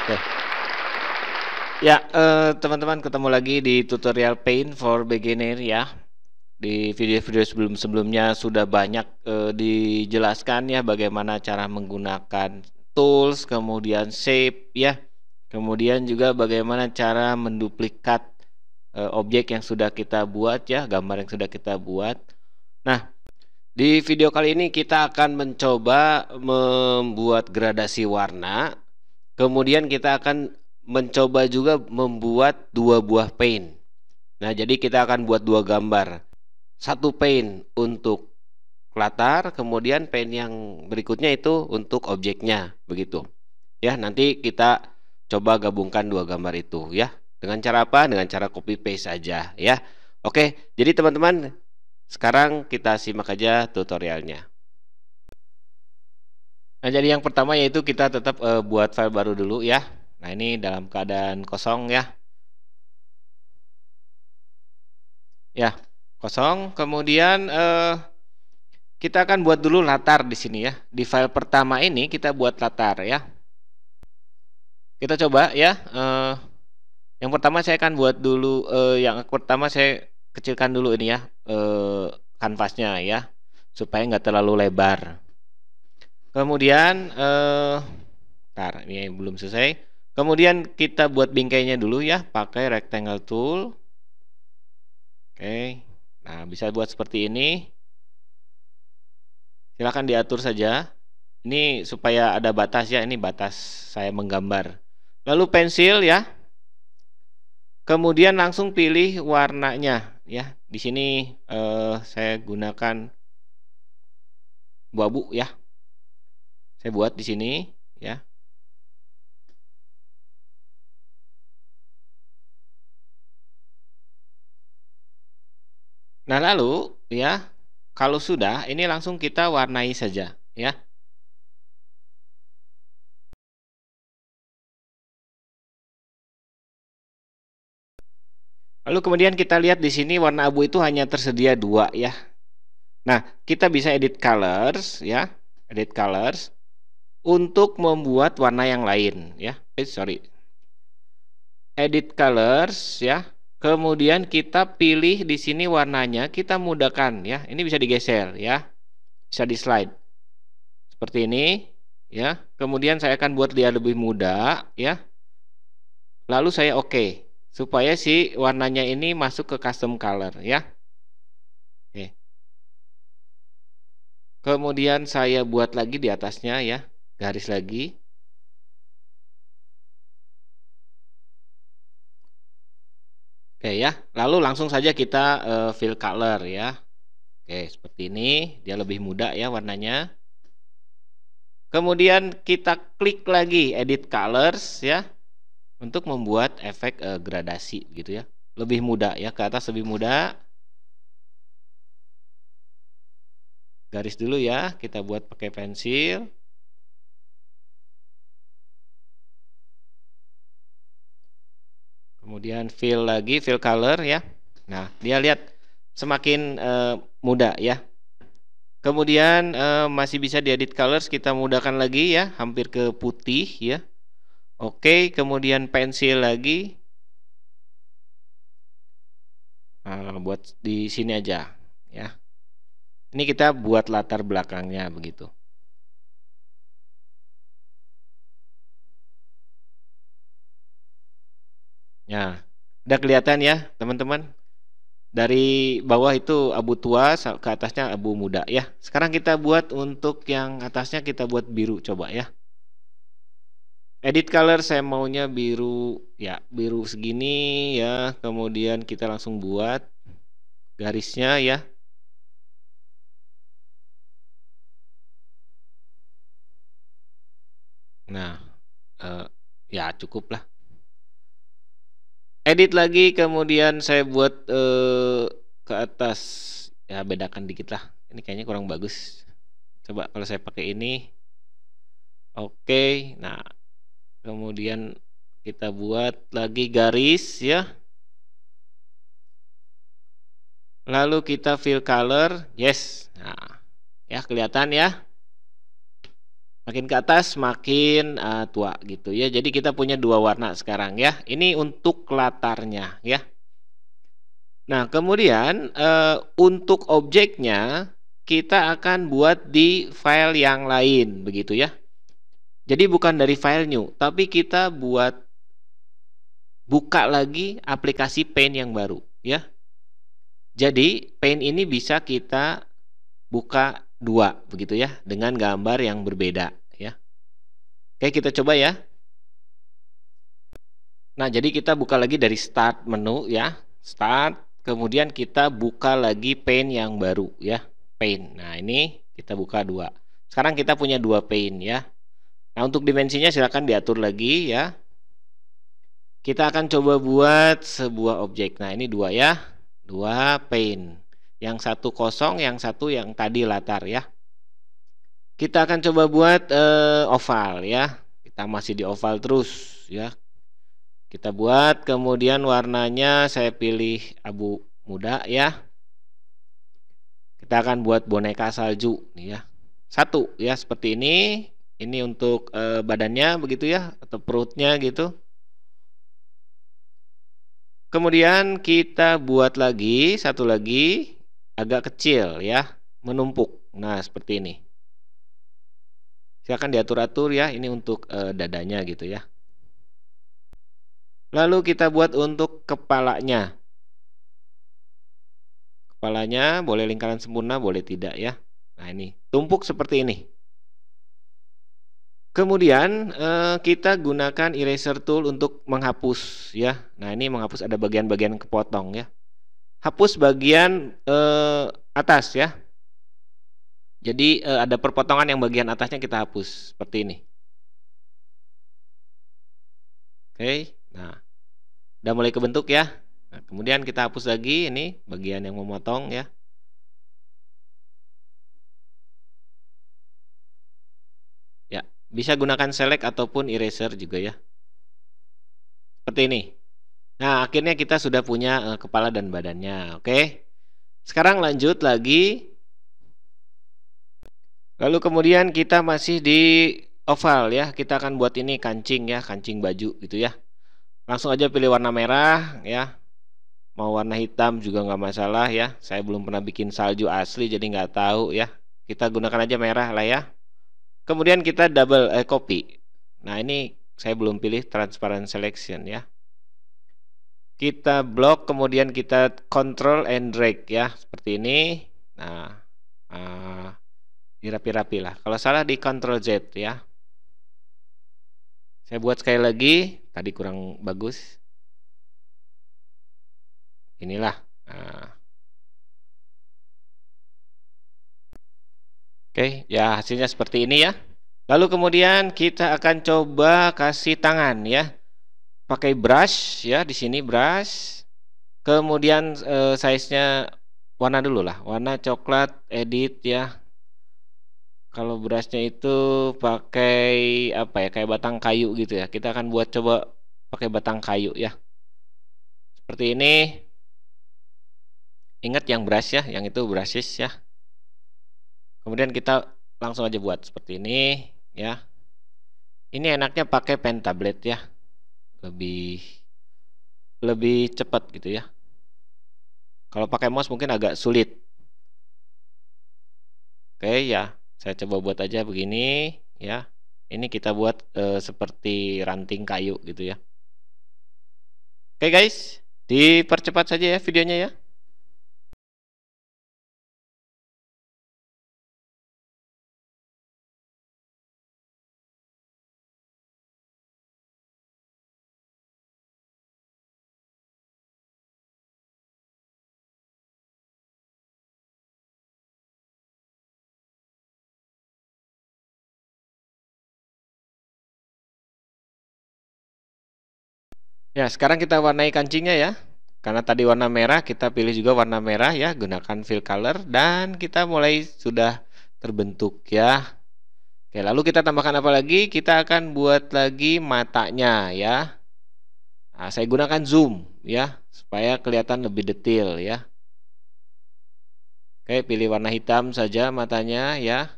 Oke. Ya, teman-teman ketemu lagi di tutorial Paint for Beginner ya. Di video-video sebelum-sebelumnya sudah banyak dijelaskan ya bagaimana cara menggunakan tools, kemudian shape ya. Kemudian juga bagaimana cara menduplikat objek yang sudah kita buat ya, gambar yang sudah kita buat. Nah, di video kali ini kita akan mencoba membuat gradasi warna. Kemudian kita akan mencoba juga membuat dua buah paint. Nah, jadi kita akan buat dua gambar. Satu paint untuk latar, kemudian paint yang berikutnya itu untuk objeknya, begitu. Ya, nanti kita coba gabungkan dua gambar itu ya. Dengan cara apa? Dengan cara copy paste saja ya. Oke, jadi teman-teman, sekarang kita simak aja tutorialnya. Nah, jadi yang pertama yaitu kita tetap buat file baru dulu ya. Nah, ini dalam keadaan kosong ya. Ya, kosong. Kemudian kita akan buat dulu latar di sini ya. Di file pertama ini kita buat latar ya. Kita coba ya. Yang pertama saya akan buat dulu. Yang pertama saya kecilkan dulu ini ya. Kanvasnya ya. Supaya nggak terlalu lebar. Kemudian ntar ini belum selesai. Kemudian kita buat bingkainya dulu ya, pakai rectangle tool. Oke. Nah, bisa buat seperti ini. Silahkan diatur saja. Ini supaya ada batas ya, ini batas saya menggambar. Lalu pensil ya. Kemudian langsung pilih warnanya ya. Di sini saya gunakan abu-abu ya. Saya buat di sini ya. Nah, lalu ya, kalau sudah ini langsung kita warnai saja ya. Lalu kemudian kita lihat di sini warna abu itu hanya tersedia dua ya. Nah, kita bisa edit colors ya, edit colors untuk membuat warna yang lain ya. Edit colors ya. Kemudian kita pilih di sini warnanya, kita mudahkan ya. Ini bisa digeser ya. Bisa di slide. Seperti ini ya. Kemudian saya akan buat dia lebih mudah ya. Lalu saya oke supaya si warnanya ini masuk ke custom color ya. Oke. Kemudian saya buat lagi di atasnya ya, garis lagi. Oke ya, lalu langsung saja kita fill color ya. Oke, seperti ini, dia lebih mudah ya warnanya. Kemudian kita klik lagi edit colors ya, untuk membuat efek gradasi gitu ya. Lebih mudah ya, ke atas lebih mudah. Garis dulu ya, kita buat pakai pensil. Kemudian fill lagi, fill color ya. Nah, dia lihat semakin mudah ya. Kemudian masih bisa diedit colors, kita mudahkan lagi ya, hampir ke putih ya. Oke, kemudian pensil lagi. Buat di sini aja ya. Ini kita buat latar belakangnya begitu. Nah, udah kelihatan ya teman-teman. Dari bawah itu abu tua, ke atasnya abu muda ya. Sekarang kita buat untuk yang atasnya, kita buat biru coba ya. Edit color saya maunya biru ya, biru segini ya. Kemudian kita langsung buat garisnya ya. Nah, ya cukup lah. Edit lagi, kemudian saya buat ke atas ya, bedakan dikit lah. Ini kayaknya kurang bagus. Coba kalau saya pakai ini. Oke, nah kemudian kita buat lagi garis ya. Lalu kita fill color, yes. Nah, ya kelihatan ya. Makin ke atas makin tua gitu ya. Jadi kita punya dua warna sekarang ya. Ini untuk latarnya ya. Nah, kemudian untuk objeknya kita akan buat di file yang lain begitu ya. Jadi bukan dari file new, tapi kita buka lagi aplikasi Paint yang baru ya. Jadi Paint ini bisa kita buka dua begitu ya, dengan gambar yang berbeda ya. Oke, kita coba ya. Nah, jadi kita buka lagi dari start menu ya. Start, kemudian kita buka lagi Paint yang baru ya. Paint. Nah, ini kita buka dua. Sekarang kita punya dua Paint ya. Nah, untuk dimensinya silakan diatur lagi ya. Kita akan coba buat sebuah objek. Nah, ini dua ya. Dua Paint. Yang satu kosong, yang satu yang tadi latar ya. Kita akan coba buat oval ya. Kita masih di oval terus ya. Kita buat, kemudian warnanya saya pilih abu muda ya. Kita akan buat boneka salju nih ya. Satu ya, seperti ini. Ini untuk badannya begitu ya, atau perutnya gitu. Kemudian kita buat lagi, satu lagi agak kecil ya, menumpuk. Nah, seperti ini. Silakan diatur-atur ya, ini untuk dadanya gitu ya. Lalu kita buat untuk kepalanya. Kepalanya boleh lingkaran sempurna, boleh tidak ya. Nah, ini tumpuk seperti ini. Kemudian kita gunakan eraser tool untuk menghapus ya. Nah, ini menghapus ada bagian-bagian kepotong ya. Hapus bagian atas ya. Jadi ada perpotongan yang bagian atasnya kita hapus seperti ini. Oke, nah udah mulai kebentuk ya. Nah, kemudian kita hapus lagi ini bagian yang memotong ya. Ya, bisa gunakan select ataupun eraser juga ya. Seperti ini. Nah, akhirnya kita sudah punya kepala dan badannya. Oke. Sekarang lanjut lagi. Lalu kemudian kita masih di oval ya. Kita akan buat ini kancing ya, kancing baju gitu ya. Langsung aja pilih warna merah ya. Mau warna hitam juga nggak masalah ya. Saya belum pernah bikin salju asli jadi nggak tahu ya. Kita gunakan aja merah lah ya. Kemudian kita double copy. Nah, ini saya belum pilih transparent selection ya. Kita blok, kemudian kita control and drag ya, seperti ini. Nah, dirapi-rapi lah. Kalau salah di Ctrl Z ya. Saya buat sekali lagi, tadi kurang bagus. Inilah. Nah. Oke, ya hasilnya seperti ini ya. Lalu kemudian kita akan coba kasih tangan ya. Pakai brush ya, di sini brush. Kemudian size-nya warna dulu lah, warna coklat, edit ya. Kalau brushnya itu pakai apa ya, kayak batang kayu gitu ya. Kita akan buat coba pakai batang kayu ya. Seperti ini. Ingat yang brush ya, yang itu brushes ya. Kemudian kita langsung aja buat seperti ini ya. Ini enaknya pakai pen tablet ya. Lebih cepat gitu ya. Kalau pakai mouse mungkin agak sulit. Oke ya, saya coba buat aja begini ya. Ini kita buat seperti ranting kayu gitu ya. Oke guys, dipercepat saja ya videonya ya. Ya, sekarang kita warnai kancingnya ya. Karena tadi warna merah, kita pilih juga warna merah ya, gunakan fill color dan kita mulai sudah terbentuk ya. Oke, lalu kita tambahkan apa lagi? Kita akan buat lagi matanya ya. Nah, saya gunakan zoom ya, supaya kelihatan lebih detail ya. Oke, pilih warna hitam saja matanya ya.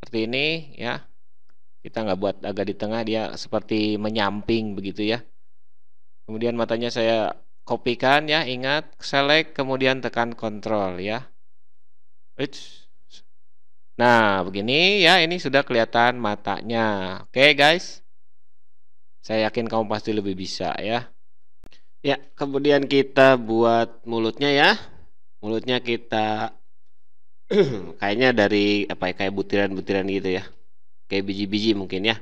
seperti ini ya. Kita nggak buat agak di tengah, dia seperti menyamping begitu ya. Kemudian matanya saya kopikan ya, ingat select kemudian tekan kontrol ya. Nah, begini ya, ini sudah kelihatan matanya. Oke, guys. Saya yakin kamu pasti lebih bisa ya. Ya, kemudian kita buat mulutnya ya. Mulutnya kita kayaknya dari apa ya, kayak butiran-butiran gitu ya. Kayak biji-biji mungkin ya.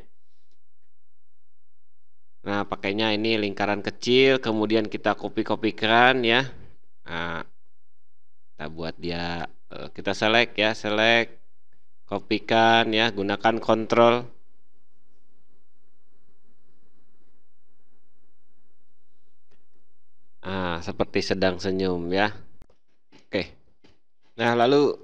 Nah, pakainya ini lingkaran kecil, kemudian kita kopi-kopikan ya. Nah, kita buat dia, kita select ya, select, kopikan ya, gunakan kontrol. Nah, seperti sedang senyum ya. Oke. Nah, lalu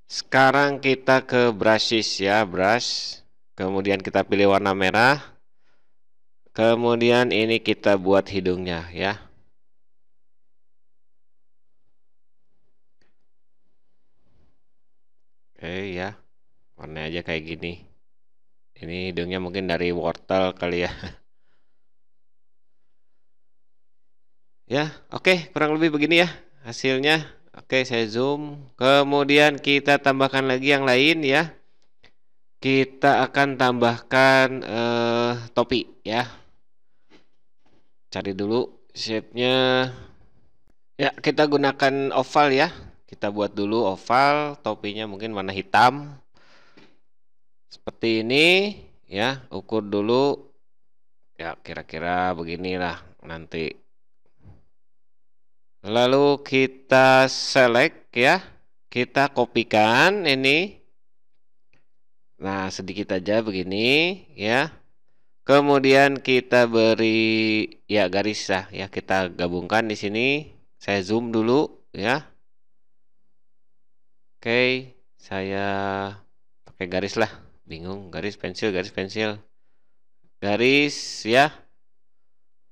sekarang kita ke brushes ya, brush. Kemudian kita pilih warna merah. Kemudian ini kita buat hidungnya ya. Ya, warna aja kayak gini. Ini hidungnya mungkin dari wortel kali ya. Ya, oke, kurang lebih begini ya hasilnya. Oke, saya zoom. Kemudian kita tambahkan lagi yang lain ya. Kita akan tambahkan topi ya. Cari dulu shape-nya. Ya, kita gunakan oval ya. Kita buat dulu oval, topinya mungkin warna hitam. Seperti ini ya, ukur dulu. Ya, kira-kira beginilah nanti. Lalu kita select ya. Kita kopikan ini. Nah, sedikit aja begini ya. Kemudian kita beri ya garis ya, kita gabungkan di sini. Saya zoom dulu ya. Oke, saya pakai garis lah. Bingung, garis pensil, garis pensil. Garis ya.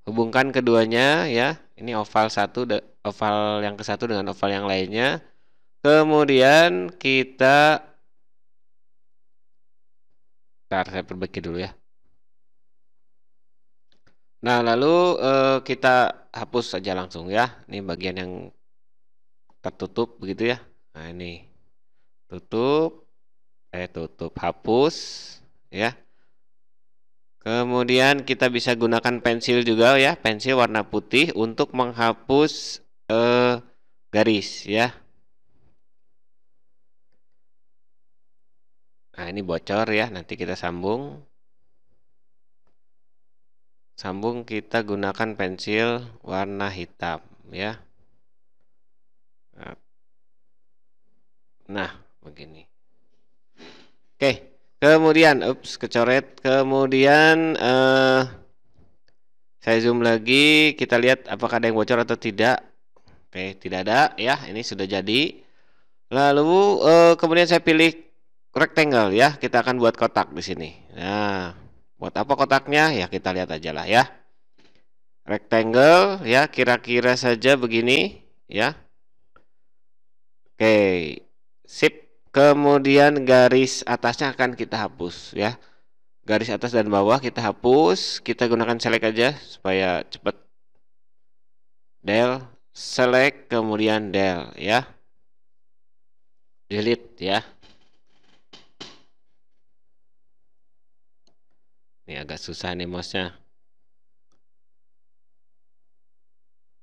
Hubungkan keduanya ya. Ini oval satu, oval yang ke satu dengan oval yang lainnya. Kemudian kita, ntar saya perbaiki dulu ya. Nah, lalu kita hapus saja langsung ya. Ini bagian yang tertutup begitu ya. Nah, ini tutup, tutup, hapus ya. Kemudian kita bisa gunakan pensil juga ya, pensil warna putih untuk menghapus garis ya. Nah, ini bocor ya, nanti kita sambung. Sambung kita gunakan pensil warna hitam ya. Nah, begini. Oke, kemudian, kecoret. Kemudian saya zoom lagi, kita lihat apakah ada yang bocor atau tidak. Oke, tidak ada ya, ini sudah jadi. Lalu kemudian saya pilih rectangle ya, kita akan buat kotak di sini. Nah, buat apa kotaknya? Ya kita lihat aja lah ya. Rectangle ya, kira-kira saja begini ya. Oke, sip. Kemudian garis atasnya akan kita hapus ya. Garis atas dan bawah kita hapus. Kita gunakan select aja supaya cepat. Del, select kemudian del ya. Delete ya. Ini agak susah nih mouse-nya.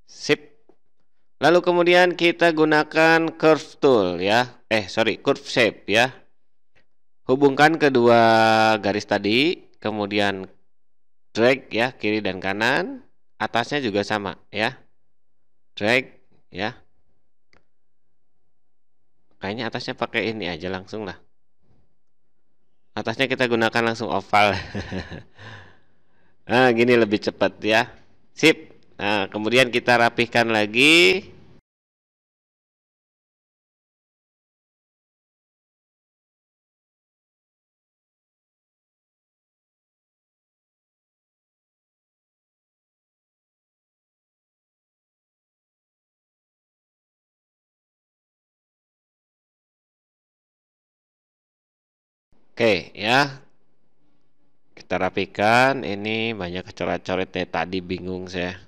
Sip. Lalu kemudian kita gunakan curve tool ya. Curve shape ya. Hubungkan kedua garis tadi, kemudian drag ya kiri dan kanan. Atasnya juga sama ya. Drag ya. Kayaknya atasnya pakai ini aja langsung lah. Atasnya kita gunakan langsung oval. Nah, gini lebih cepat ya. Sip. Nah, kemudian kita rapihkan lagi. Oke, ya. Kita rapikan. Ini banyak coret-coret tadi bingung saya.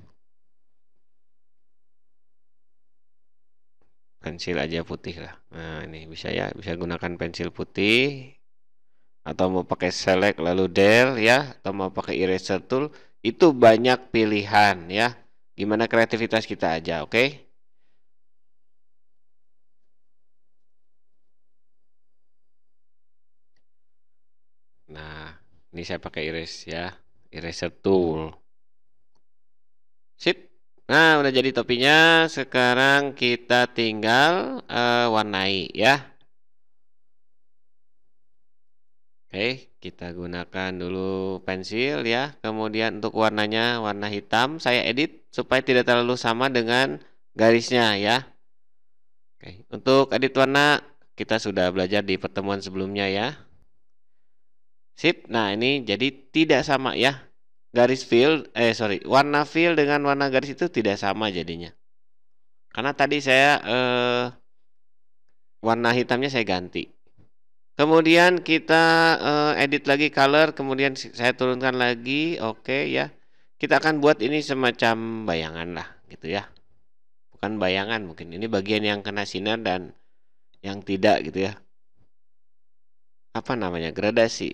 Pensil aja putih lah. Nah, ini bisa ya, bisa gunakan pensil putih atau mau pakai select lalu del ya, atau mau pakai eraser tool. Itu banyak pilihan ya. Gimana kreativitas kita aja, oke? Nah, ini saya pakai ya, eraser tool. Sip. Nah, udah jadi topinya. Sekarang kita tinggal warnai ya. Oke, kita gunakan dulu pensil ya. Kemudian untuk warnanya warna hitam saya edit supaya tidak terlalu sama dengan garisnya ya. Oke, untuk edit warna kita sudah belajar di pertemuan sebelumnya ya. Sip. Nah, ini jadi tidak sama ya. Garis fill, warna fill dengan warna garis itu tidak sama jadinya. Karena tadi saya warna hitamnya saya ganti. Kemudian kita edit lagi color, kemudian saya turunkan lagi, oke ya. Kita akan buat ini semacam bayangan lah, gitu ya. Bukan bayangan mungkin, ini bagian yang kena sinar dan yang tidak gitu ya. Apa namanya? Gradasi.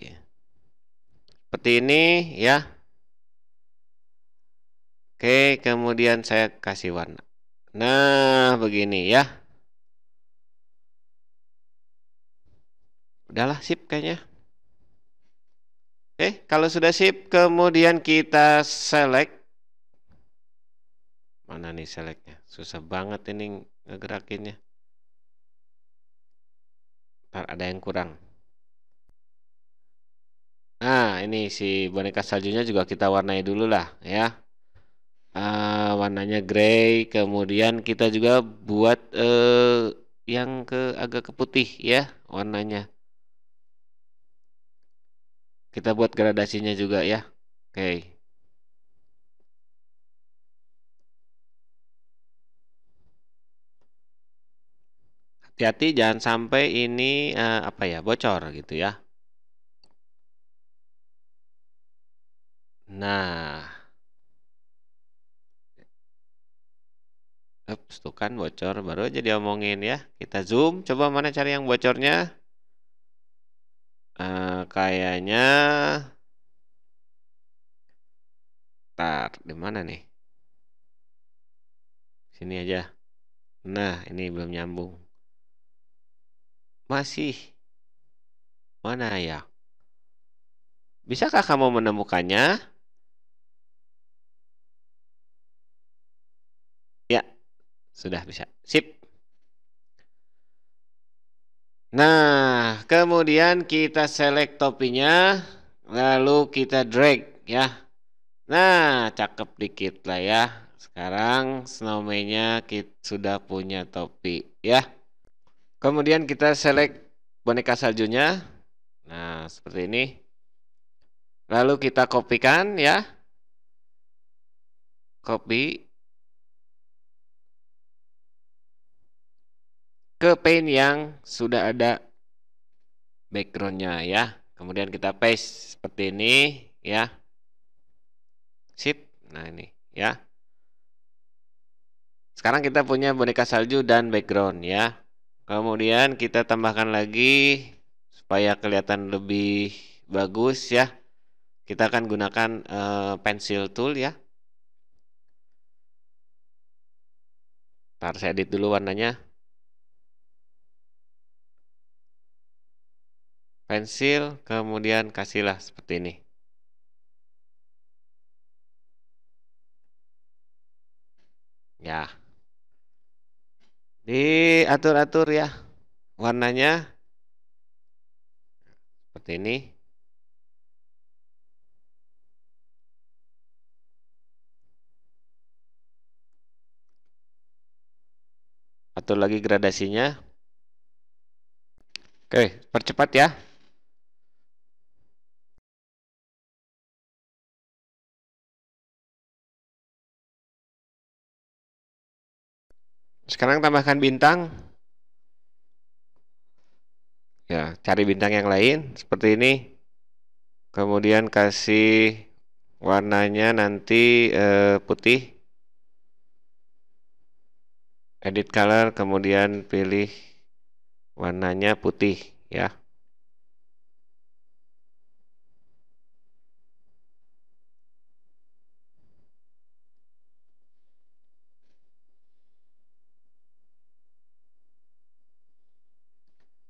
Seperti ini ya. Oke, kemudian saya kasih warna. Nah, begini ya. Udahlah, sip kayaknya. Oke, kalau sudah sip, kemudian kita select. Mana nih selectnya? Susah banget ini ngegerakinnya. Ntar ada yang kurang. Nah, ini si boneka saljunya juga kita warnai dulu lah ya. Warnanya grey, kemudian kita juga buat yang agak ke putih ya warnanya. Kita buat gradasinya juga ya. Oke. Hati-hati jangan sampai ini apa ya bocor gitu ya. Nah, ups, tuh kan bocor baru aja diomongin ya. Kita zoom, coba mana cari yang bocornya. Kayaknya, tar di mana nih? Sini aja. Nah, ini belum nyambung. Masih. Mana ya? Bisakah kamu menemukannya? Ya, sudah bisa. Sip. Nah, kemudian kita select topinya, lalu kita drag ya. Nah, cakep dikit lah ya. Sekarang snowman-nya kita sudah punya topi ya. Kemudian kita select boneka saljunya. Nah, seperti ini. Lalu kita kopikan ya. Copy ke pane yang sudah ada backgroundnya ya. Kemudian kita paste seperti ini ya. Sip. Nah ini ya. Sekarang kita punya boneka salju dan background ya. Kemudian kita tambahkan lagi supaya kelihatan lebih bagus ya. Kita akan gunakan pencil tool ya. Ntar saya edit dulu warnanya. Pensil, kemudian kasihlah seperti ini. Ya. Diatur-atur ya warnanya seperti ini. Atur lagi gradasinya. Oke, percepat ya. Sekarang tambahkan bintang. Ya, cari bintang yang lain seperti ini. Kemudian kasih warnanya nanti putih. Edit color, kemudian pilih warnanya putih ya.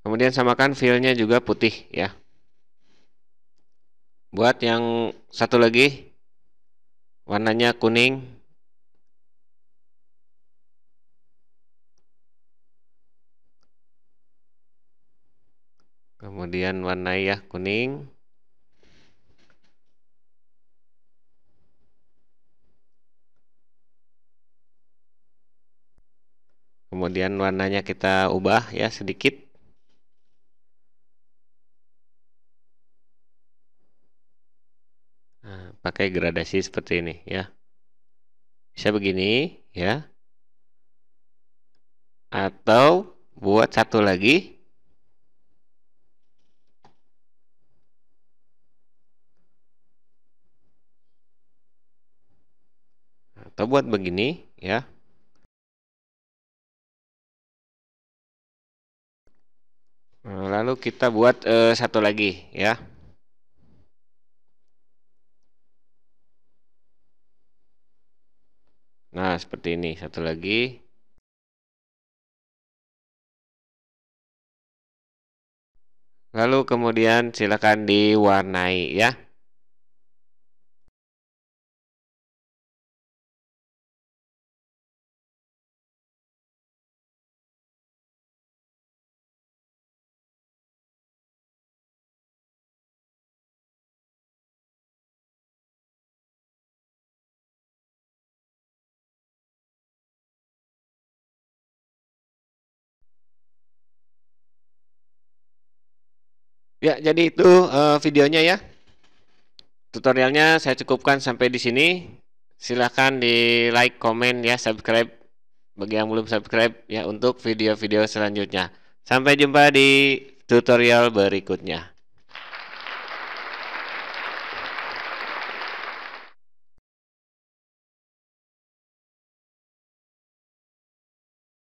Kemudian samakan fillnya juga putih ya. Buat yang satu lagi warnanya kuning. Kemudian warnai ya kuning. Kemudian warnanya kita ubah ya sedikit. Nah, pakai gradasi seperti ini ya. Bisa begini ya. Atau buat satu lagi. Atau buat begini ya. Lalu kita buat satu lagi ya. Nah, seperti ini satu lagi. Lalu kemudian silakan diwarnai ya. Ya, jadi itu videonya ya. Tutorialnya saya cukupkan sampai di sini. Silahkan di like, komen ya, subscribe bagi yang belum subscribe ya untuk video-video selanjutnya. Sampai jumpa di tutorial berikutnya.